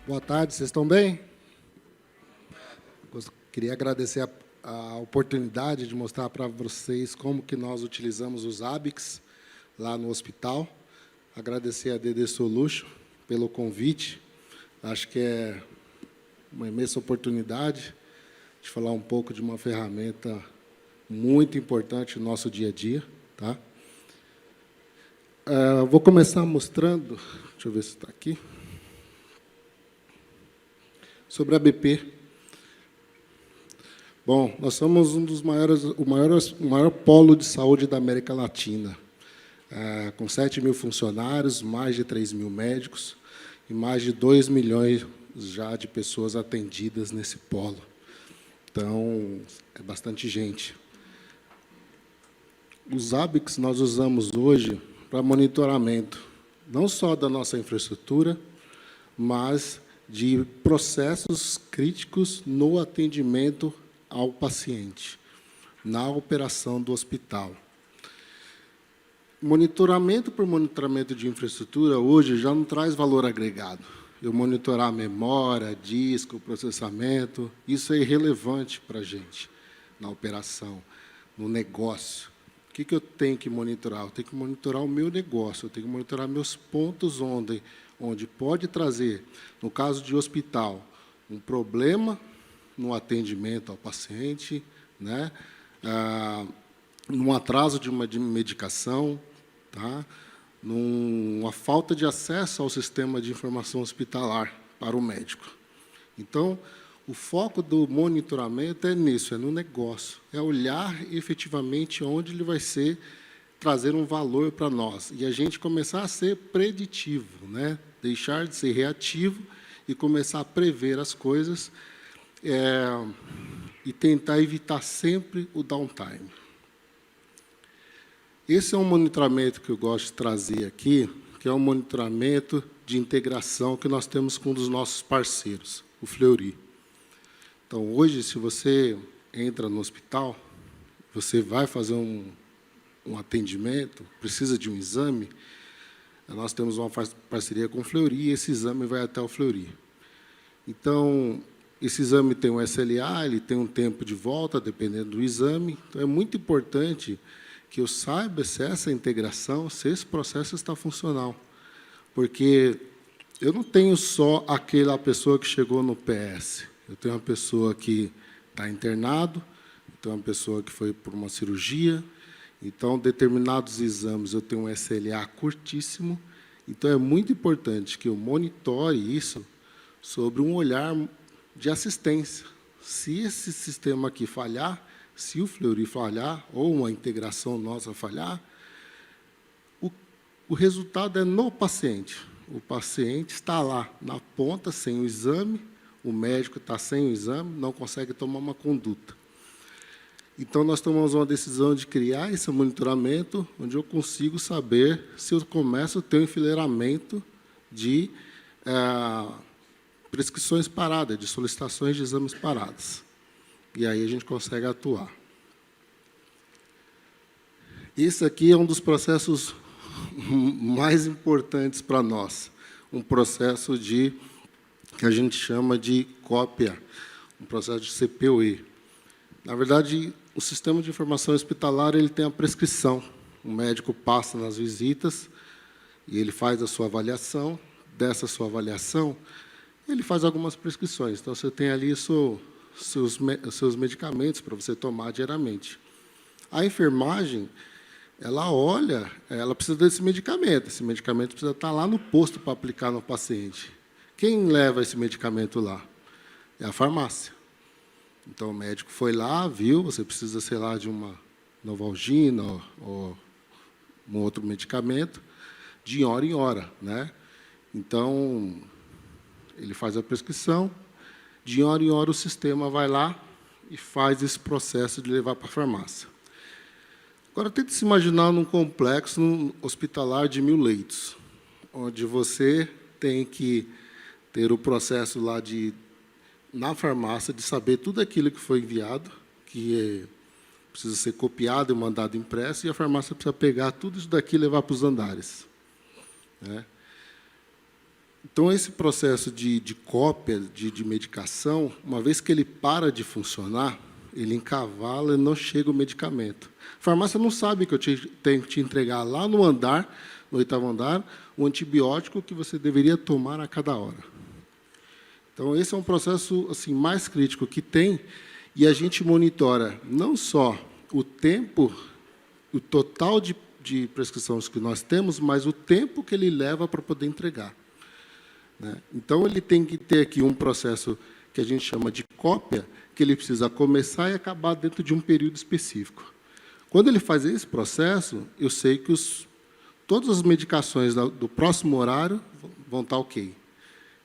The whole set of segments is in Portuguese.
Boa tarde, vocês estão bem? Queria agradecer a oportunidade de mostrar para vocês como que nós utilizamos os ABICs lá no hospital. Agradecer a DD Solution pelo convite. Acho que é uma imensa oportunidade de falar um pouco de uma ferramenta muito importante no nosso dia a dia. Tá? Vou começar mostrando, deixa eu ver se está aqui, sobre a BP. Bom, nós somos um dos maiores, o maior polo de saúde da América Latina, com 7 mil funcionários, mais de 3 mil médicos e mais de 2 milhões já de pessoas atendidas nesse polo. Então, é bastante gente. Os ABICs nós usamos hoje para monitoramento, não só da nossa infraestrutura, mas de processos críticos no atendimento ao paciente, na operação do hospital. Monitoramento por monitoramento de infraestrutura, hoje, já não traz valor agregado. Eu monitorar a memória, disco, processamento, isso é irrelevante para a gente, na operação, no negócio. O que eu tenho que monitorar? Eu tenho que monitorar o meu negócio, eu tenho que monitorar meus pontos onde pode trazer, no caso de hospital, um problema no atendimento ao paciente, né? Num atraso de uma medicação, tá? Numa falta de acesso ao sistema de informação hospitalar para o médico. Então, o foco do monitoramento é nisso, é no negócio, é olhar efetivamente onde ele vai trazer um valor para nós, e a gente começar a ser preditivo, né? Deixar de ser reativo e começar a prever as coisas, e tentar evitar sempre o downtime. Esse é um monitoramento que eu gosto de trazer aqui, que é um monitoramento de integração que nós temos com um dos nossos parceiros, o Fleury. Então, hoje, se você entra no hospital, você vai fazer um atendimento, precisa de um exame, nós temos uma parceria com o Fleury e esse exame vai até o Fleury. Então, esse exame tem um SLA, ele tem um tempo de volta, dependendo do exame. Então, é muito importante que eu saiba se essa integração, se esse processo está funcional. Porque eu não tenho só aquela pessoa que chegou no PS. Eu tenho uma pessoa que está internado, eu tenho uma pessoa que foi por uma cirurgia. Então, determinados exames eu tenho um SLA curtíssimo. Então, é muito importante que eu monitore isso sobre um olhar de assistência. Se esse sistema aqui falhar, se o Fleury falhar, ou uma integração nossa falhar, o resultado é no paciente. O paciente está lá, na ponta, sem o exame, o médico está sem o exame, não consegue tomar uma conduta. Então, nós tomamos uma decisão de criar esse monitoramento, onde eu consigo saber se eu começo a ter um enfileiramento de prescrições paradas, de solicitações de exames paradas. E aí a gente consegue atuar. Esse aqui é um dos processos mais importantes para nós, um processo que a gente chama de cópia, um processo de CPoE. Na verdade, o sistema de informação hospitalar ele tem a prescrição. O médico passa nas visitas e ele faz a sua avaliação. Dessa sua avaliação, ele faz algumas prescrições. Então, você tem ali os seus medicamentos para você tomar diariamente. A enfermagem, ela olha, ela precisa desse medicamento. Esse medicamento precisa estar lá no posto para aplicar no paciente. Quem leva esse medicamento lá? É a farmácia. Então, o médico foi lá, viu, você precisa, sei lá, de uma Novalgina ou um outro medicamento, de hora em hora, né? Então, ele faz a prescrição, de hora em hora o sistema vai lá e faz esse processo de levar para a farmácia. Agora, tente se imaginar num complexo hospitalar de 1000 leitos, onde você tem que ter o processo lá na farmácia de saber tudo aquilo que foi enviado, que precisa ser copiado e mandado impresso, e a farmácia precisa pegar tudo isso daqui e levar para os andares, né? Então, esse processo de cópia de medicação, uma vez que ele para de funcionar, ele encavala e não chega o medicamento. A farmácia não sabe que eu tenho que te entregar lá no andar, no 8º andar, o antibiótico que você deveria tomar a cada hora. Então, esse é um processo assim, mais crítico que tem, e a gente monitora não só o tempo, o total de prescrições que nós temos, mas o tempo que ele leva para poder entregar. Então, ele tem que ter aqui um processo que a gente chama de cópia, que ele precisa começar e acabar dentro de um período específico. Quando ele faz esse processo, eu sei que todas as medicações do próximo horário vão estar ok.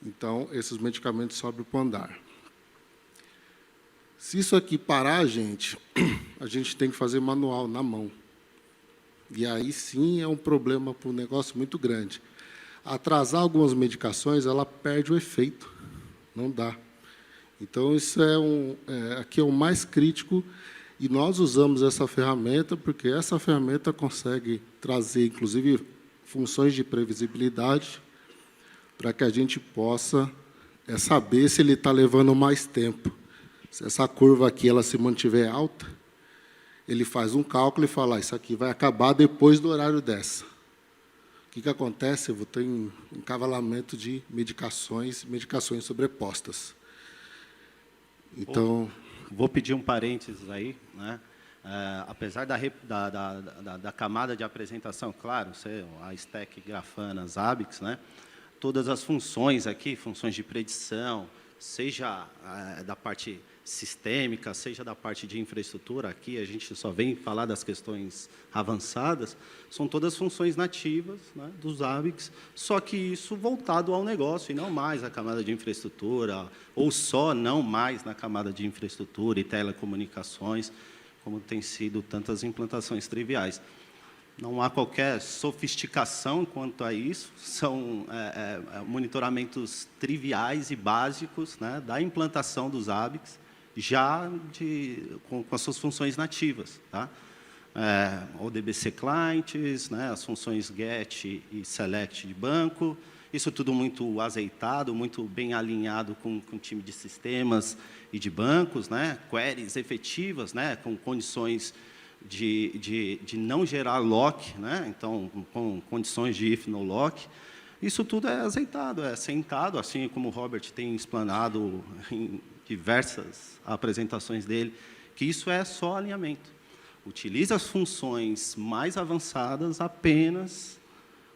Então, esses medicamentos sobem para o andar. Se isso aqui parar, a gente tem que fazer manual na mão. E aí, sim, é um problema para um negócio muito grande. Atrasar algumas medicações, ela perde o efeito. Não dá. Então, isso aqui é o mais crítico, e nós usamos essa ferramenta, porque essa ferramenta consegue trazer, inclusive, funções de previsibilidade, para que a gente possa saber se ele está levando mais tempo. Se essa curva aqui ela se mantiver alta, ele faz um cálculo e fala, isso aqui vai acabar depois do horário dessa. O que acontece? Eu vou ter um encavalamento de medicações sobrepostas. Então, vou pedir um parênteses aí, né? Apesar da camada de apresentação, claro, a stack grafana, Zabbix, né? Todas as funções aqui, funções de predição, seja da parte sistêmica, seja da parte de infraestrutura, aqui a gente só vem falar das questões avançadas, são todas funções nativas, né, do Zabbix, só que isso voltado ao negócio, e não mais à camada de infraestrutura, ou só não mais na camada de infraestrutura e telecomunicações, como tem sido tantas implantações triviais. Não há qualquer sofisticação quanto a isso, são monitoramentos triviais e básicos, né, da implantação dos Zabbix, já com as suas funções nativas. Tá? O DBC Clients, né, as funções GET e SELECT de banco, isso tudo muito azeitado, muito bem alinhado com o time de sistemas e de bancos, né, queries efetivas, né, com condições de não gerar lock, né? Então, com condições de if no lock. Isso tudo é azeitado, é sentado, assim como o Robert tem explanado em diversas apresentações dele, que isso é só alinhamento. Utiliza as funções mais avançadas apenas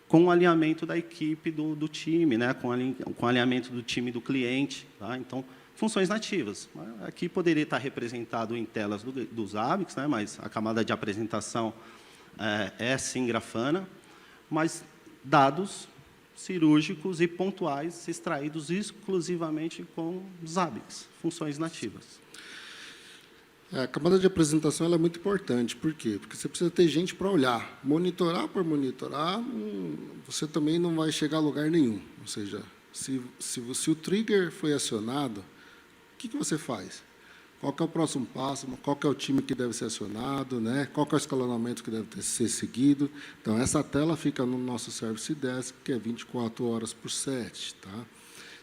com o alinhamento da equipe do time, né? Com o alinhamento do time do cliente. Tá? Então, funções nativas. Aqui poderia estar representado em telas dos Zabbix, né, mas a camada de apresentação sim grafana, mas dados cirúrgicos e pontuais extraídos exclusivamente com Zabbix, funções nativas. A camada de apresentação ela é muito importante. Por quê? Porque você precisa ter gente para olhar. Monitorar por monitorar, você também não vai chegar a lugar nenhum. Ou seja, se o trigger foi acionado, o que você faz? Qual que é o próximo passo? Qual que é o time que deve ser acionado? Né? Qual que é o escalonamento que deve ser seguido? Então, essa tela fica no nosso Service Desk, que é 24 horas por 7. Tá?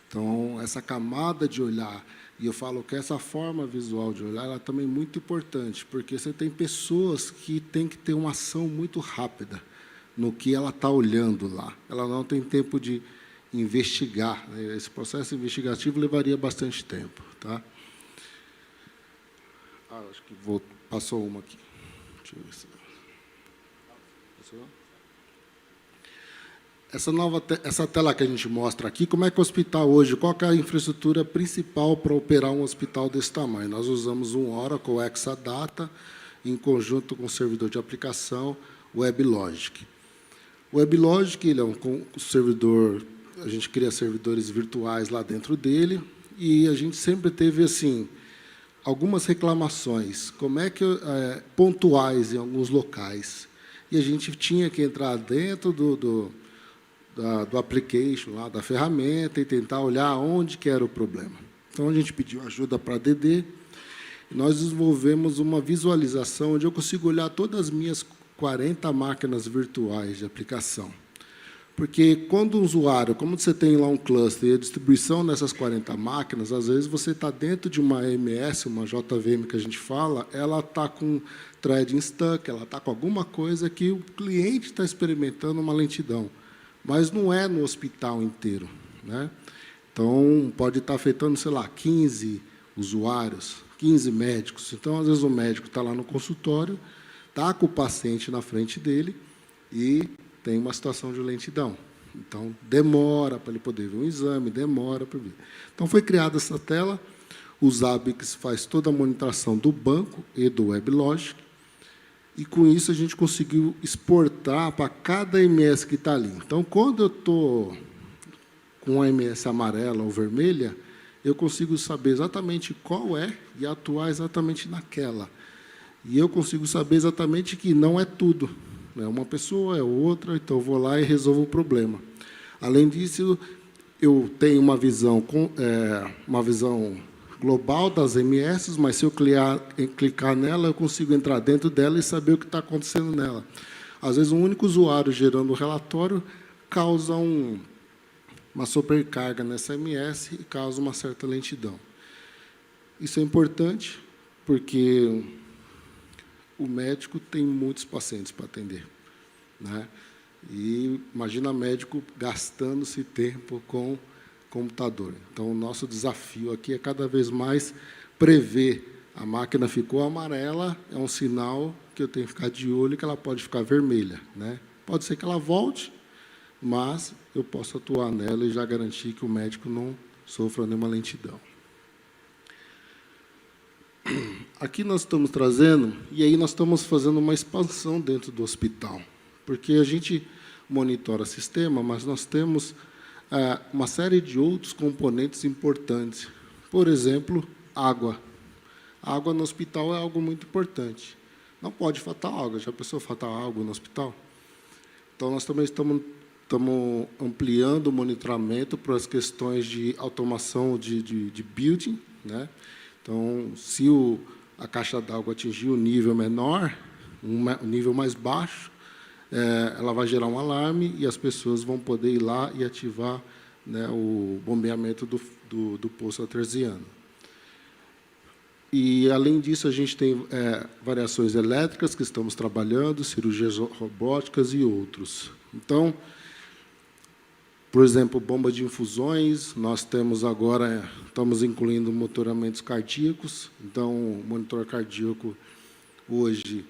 Então, essa camada de olhar, e eu falo que essa forma visual de olhar, ela é também muito importante, porque você tem pessoas que têm que ter uma ação muito rápida no que ela está olhando lá. Ela não tem tempo de investigar. Né? Esse processo investigativo levaria bastante tempo. Tá? Acho que passou uma aqui. Deixa eu ver se... Passou? Essa tela que a gente mostra aqui, como é que o hospital hoje, qual que é a infraestrutura principal para operar um hospital desse tamanho? Nós usamos um Oracle Exadata, em conjunto com o servidor de aplicação WebLogic. O WebLogic ele é um servidor, a gente cria servidores virtuais lá dentro dele, e a gente sempre teve assim algumas reclamações, pontuais em alguns locais, e a gente tinha que entrar dentro do application, lá, da ferramenta, e tentar olhar onde que era o problema. Então, a gente pediu ajuda para a DD, e nós desenvolvemos uma visualização onde eu consigo olhar todas as minhas 40 máquinas virtuais de aplicação. Porque quando o usuário, como você tem lá um cluster e a distribuição nessas 40 máquinas, às vezes você está dentro de uma AMS, uma JVM que a gente fala, ela está com threading stuck, ela está com alguma coisa que o cliente está experimentando uma lentidão, mas não é no hospital inteiro, né? Então, pode estar afetando, sei lá, 15 usuários, 15 médicos. Então, às vezes, o médico está lá no consultório, está com o paciente na frente dele e tem uma situação de lentidão. Então, demora para ele poder ver um exame, demora para ver. Então, foi criada essa tela, o Zabbix faz toda a monitoração do banco e do WebLogic, e, com isso, a gente conseguiu exportar para cada MS que está ali. Então, quando eu estou com a MS amarela ou vermelha, eu consigo saber exatamente qual é e atuar exatamente naquela. E eu consigo saber exatamente que não é tudo. É uma pessoa, é outra, então eu vou lá e resolvo o problema. Além disso, eu tenho uma visão global das MS, mas se eu clicar nela, eu consigo entrar dentro dela e saber o que está acontecendo nela. Às vezes, um único usuário gerando o relatório causa uma sobrecarga nessa MS e causa uma certa lentidão. Isso é importante, porque o médico tem muitos pacientes para atender, né? E imagina médico gastando esse tempo com computador. Então, o nosso desafio aqui é cada vez mais prever. A máquina ficou amarela, é um sinal que eu tenho que ficar de olho, que ela pode ficar vermelha, né? Pode ser que ela volte, mas eu posso atuar nela e já garantir que o médico não sofra nenhuma lentidão. Aqui nós estamos trazendo, e aí nós estamos fazendo uma expansão dentro do hospital, porque a gente monitora sistema, mas nós temos uma série de outros componentes importantes. Por exemplo, água. A água no hospital é algo muito importante. Não pode faltar água. Já pensou faltar água no hospital? Então, nós também estamos ampliando o monitoramento para as questões de automação de building, né? Então, se a caixa d'água atingir um nível menor, um nível mais baixo, ela vai gerar um alarme e as pessoas vão poder ir lá e ativar, né, o bombeamento do poço artesiano. E, além disso, a gente tem variações elétricas que estamos trabalhando, cirurgias robóticas e outros. Então, por exemplo, bomba de infusões, nós temos agora, estamos incluindo monitoramentos cardíacos. Então, o monitor cardíaco, hoje,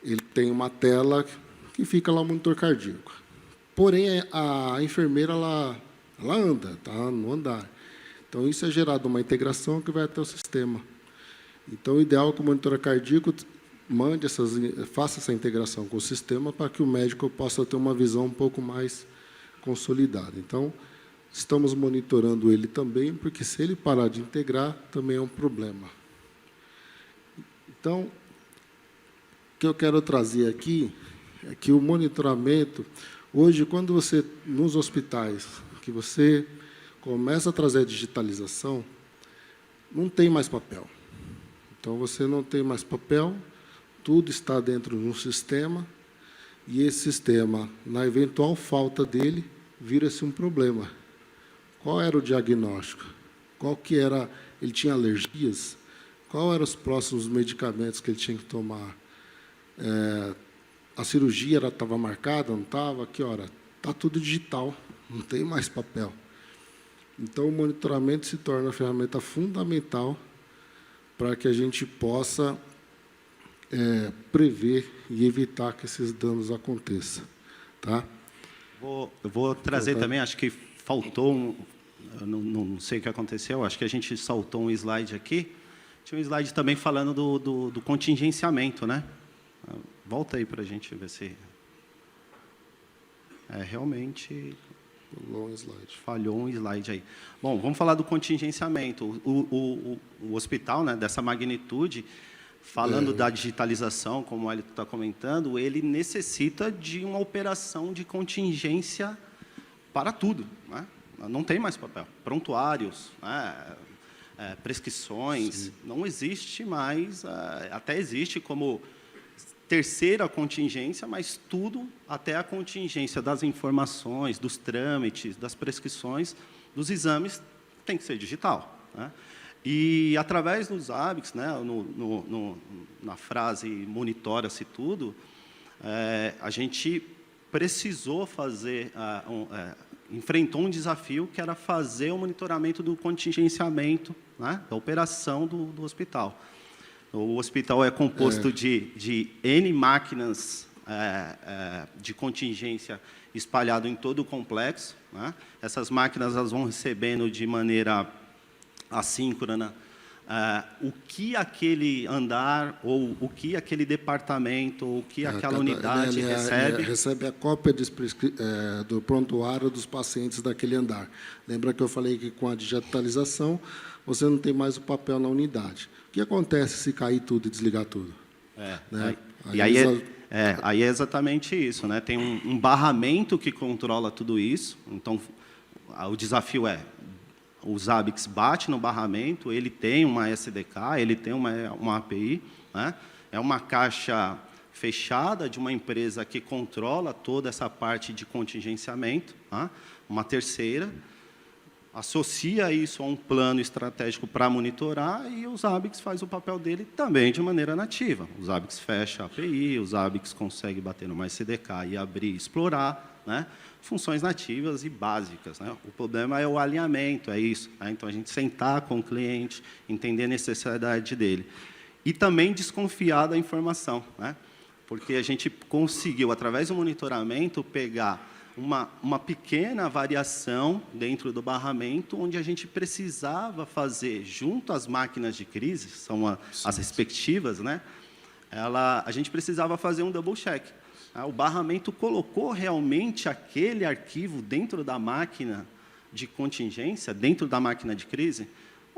ele tem uma tela que fica lá o monitor cardíaco. Porém, a enfermeira, ela anda, está no andar. Então, isso é gerado uma integração que vai até o sistema. Então, o ideal é que o monitor cardíaco faça essa integração com o sistema para que o médico possa ter uma visão um pouco mais consolidada. Então, estamos monitorando ele também, porque se ele parar de integrar, também é um problema. Então, o que eu quero trazer aqui é que o monitoramento, hoje, quando você, nos hospitais, que você começa a trazer a digitalização, não tem mais papel. Então, você não tem mais papel, tudo está dentro de um sistema, e esse sistema, na eventual falta dele, vira-se um problema. Qual era o diagnóstico? Qual que era? Ele tinha alergias? Qual eram os próximos medicamentos que ele tinha que tomar? A cirurgia estava marcada, não estava? Que hora? Está tudo digital, não tem mais papel. Então, o monitoramento se torna uma ferramenta fundamental para que a gente possa prever e evitar que esses danos aconteçam. Tá? Eu vou trazer também, acho que faltou, não sei o que aconteceu, acho que a gente saltou um slide aqui. Tinha um slide também falando do contingenciamento, né? Volta aí para a gente ver se... realmente... Falhou um slide aí. Bom, vamos falar do contingenciamento. O hospital, né, dessa magnitude, falando da digitalização, como o Hélio está comentando, ele necessita de uma operação de contingência para tudo, né? Não tem mais papel. Prontuários, né, prescrições, sim, não existe mais, até existe como terceira contingência, mas tudo até a contingência das informações, dos trâmites, das prescrições, dos exames, tem que ser digital, né? E, através dos ABICs, né, na frase monitora-se tudo, a gente precisou fazer, enfrentou um desafio que era fazer o monitoramento do contingenciamento, né, da operação do hospital. O hospital é composto de N máquinas de contingência espalhado em todo o complexo, né? Essas máquinas elas vão recebendo de maneira assíncrona o que aquele andar, ou o que aquele departamento, ou o que aquela unidade recebe. Recebe a cópia do prontuário dos pacientes daquele andar. Lembra que eu falei que com a digitalização você não tem mais o papel na unidade. O que acontece se cair tudo e desligar tudo? Né? Aí é exatamente isso, né? Tem um barramento que controla tudo isso. Então, o desafio é: os ABICs bate no barramento, ele tem uma SDK, ele tem uma API, né? É uma caixa fechada de uma empresa que controla toda essa parte de contingenciamento, né? Uma terceira, associa isso a um plano estratégico para monitorar, e os ABICs faz o papel dele também de maneira nativa. Os ABICs fecham a API, os ABICs conseguem bater numa SDK e abrir e explorar, né? Funções nativas e básicas, né? O problema é o alinhamento, é isso, né? Então, a gente sentar com o cliente, entender a necessidade dele. E também desconfiar da informação, né? Porque a gente conseguiu, através do monitoramento, pegar uma pequena variação dentro do barramento, onde a gente precisava fazer, junto às máquinas de crise, são as respectivas, né? A gente precisava fazer um double check. O barramento colocou realmente aquele arquivo dentro da máquina de contingência, dentro da máquina de crise?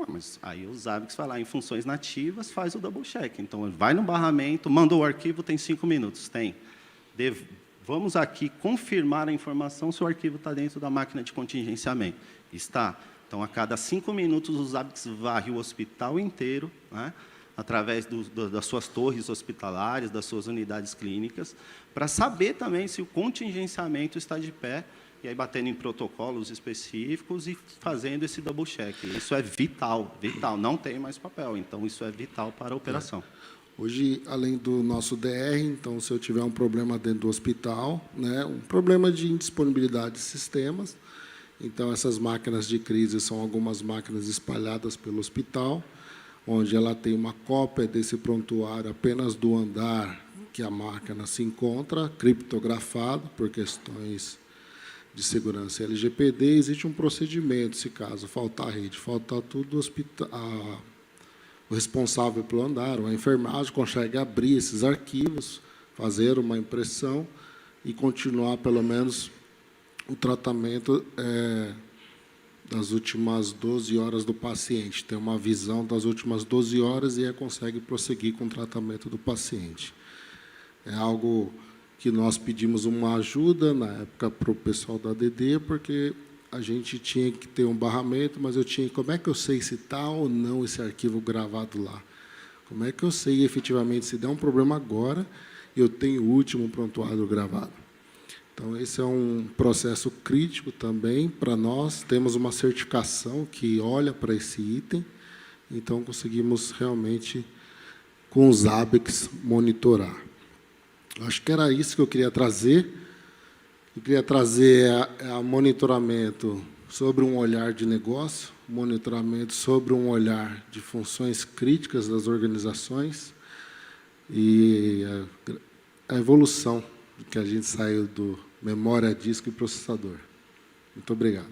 Mas aí os ABICs falam, em funções nativas, faz o double check. Então, vai no barramento, mandou o arquivo, tem 5 minutos. Tem. Vamos aqui confirmar a informação se o arquivo está dentro da máquina de contingenciamento. Está. Então, a cada 5 minutos, os ABICs varrem o hospital inteiro, né, através das suas torres hospitalares, das suas unidades clínicas, para saber também se o contingenciamento está de pé, e aí batendo em protocolos específicos e fazendo esse double check. Isso é vital, vital. Não tem mais papel, então isso é vital para a operação. Hoje, além do nosso DR, então, se eu tiver um problema dentro do hospital, né, um problema de indisponibilidade de sistemas, então, essas máquinas de crise são algumas máquinas espalhadas pelo hospital, onde ela tem uma cópia desse prontuário apenas do andar que a máquina se encontra, criptografado por questões de segurança LGPD. Existe um procedimento, se caso faltar rede, faltar tudo, o responsável pelo andar, a enfermagem, consegue abrir esses arquivos, fazer uma impressão e continuar, pelo menos, o tratamento das últimas 12 horas do paciente. Tem uma visão das últimas 12 horas e consegue prosseguir com o tratamento do paciente. É algo que nós pedimos uma ajuda, na época, para o pessoal da ADD, porque a gente tinha que ter um barramento, mas como é que eu sei se está ou não esse arquivo gravado lá? Como é que eu sei, efetivamente, se der um problema agora, eu tenho o último prontuário gravado? Então, esse é um processo crítico também para nós. Temos uma certificação que olha para esse item, então conseguimos realmente, com os ABICs, monitorar. Acho que era isso que eu queria trazer. Eu queria trazer monitoramento sobre um olhar de negócio, monitoramento sobre um olhar de funções críticas das organizações e a evolução que a gente saiu do memória, disco e processador. Muito obrigado.